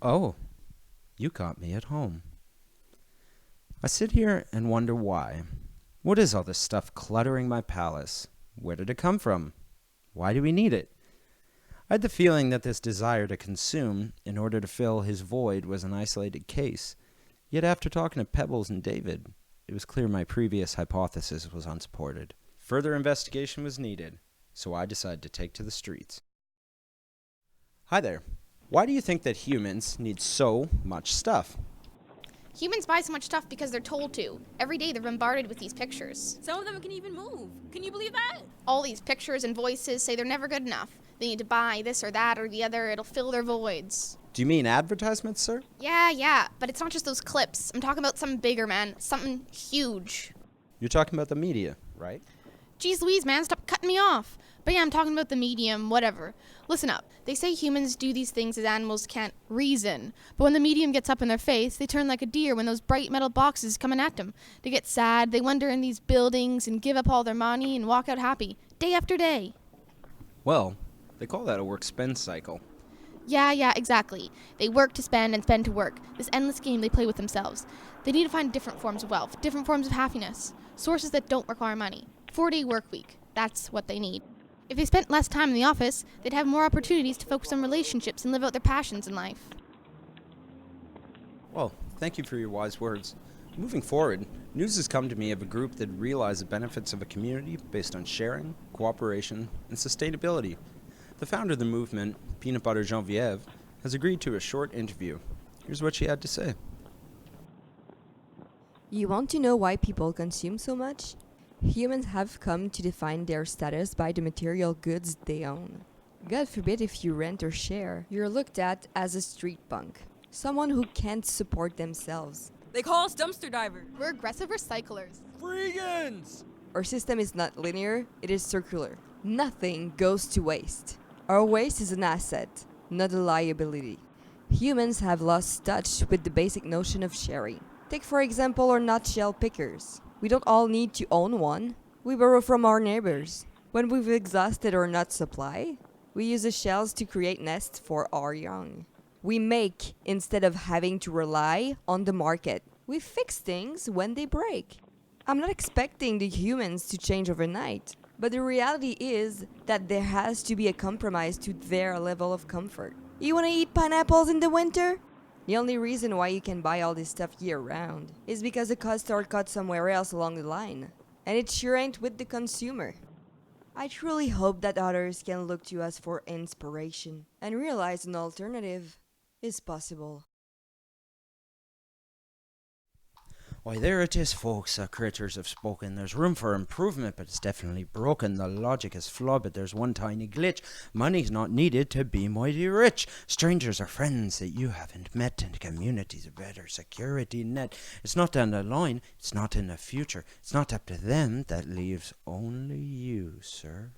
Oh, you caught me at home. I sit here and wonder why. What is all this stuff cluttering my palace? Where did it come from? Why do we need it? I had the feeling that this desire to consume in order to fill his void was an isolated case. Yet after talking to Pebbles and David, it was clear my previous hypothesis was unsupported. Further investigation was needed, so I decided to take to the streets. Hi there. Why do you think that humans need so much stuff? Humans buy so much stuff because they're told to. Every day they're bombarded with these pictures. Some of them can even move. Can you believe that? All these pictures and voices say they're never good enough. They need to buy this or that or the other. It'll fill their voids. Do you mean advertisements, sir? Yeah, but it's not just those clips. I'm talking about something bigger, man. Something huge. You're talking about the media, right? Jeez Louise, man, stop cutting me off. But yeah, I'm talking about the medium, whatever. Listen up. They say humans do these things as animals can't reason. But when the medium gets up in their face, they turn like a deer when those bright metal boxes coming at them. They get sad, they wander in these buildings and give up all their money and walk out happy, day after day. Well, they call that a work-spend cycle. Yeah, exactly. They work to spend and spend to work. This endless game they play with themselves. They need to find different forms of wealth, different forms of happiness. Sources that don't require money. 4-day work week. That's what they need. If they spent less time in the office, they'd have more opportunities to focus on relationships and live out their passions in life. Well, thank you for your wise words. Moving forward, news has come to me of a group that realizes the benefits of a community based on sharing, cooperation, and sustainability. The founder of the movement, Peanut Butter Geneviève, has agreed to a short interview. Here's what she had to say. You want to know why people consume so much? Humans have come to define their status by the material goods they own. God forbid if you rent or share, you're looked at as a street punk, someone who can't support themselves. They call us dumpster divers. We're aggressive recyclers. Freegans! Our system is not linear, it is circular. Nothing goes to waste. Our waste is an asset, not a liability. Humans have lost touch with the basic notion of sharing. Take for example our nutshell pickers. We don't all need to own one. We borrow from our neighbors. When we've exhausted our nut supply, we use the shells to create nests for our young. We make instead of having to rely on the market. We fix things when they break. I'm not expecting the humans to change overnight, but the reality is that there has to be a compromise to their level of comfort. You want to eat pineapples in the winter? The only reason why you can buy all this stuff year-round is because the costs are cut somewhere else along the line. And it sure ain't with the consumer. I truly hope that others can look to us for inspiration and realize an alternative is possible. Why, there it is, folks. Critters have spoken. There's room for improvement, but it's definitely broken. The logic is flawed, but there's one tiny glitch. Money's not needed to be mighty rich. Strangers are friends that you haven't met, and community's a better security net. It's not down the line. It's not in the future. It's not up to them. That leaves only you, sir.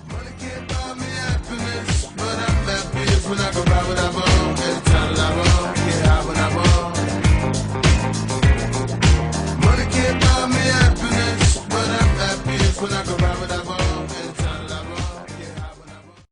Money can't buy me happiness, but I'm happy when I go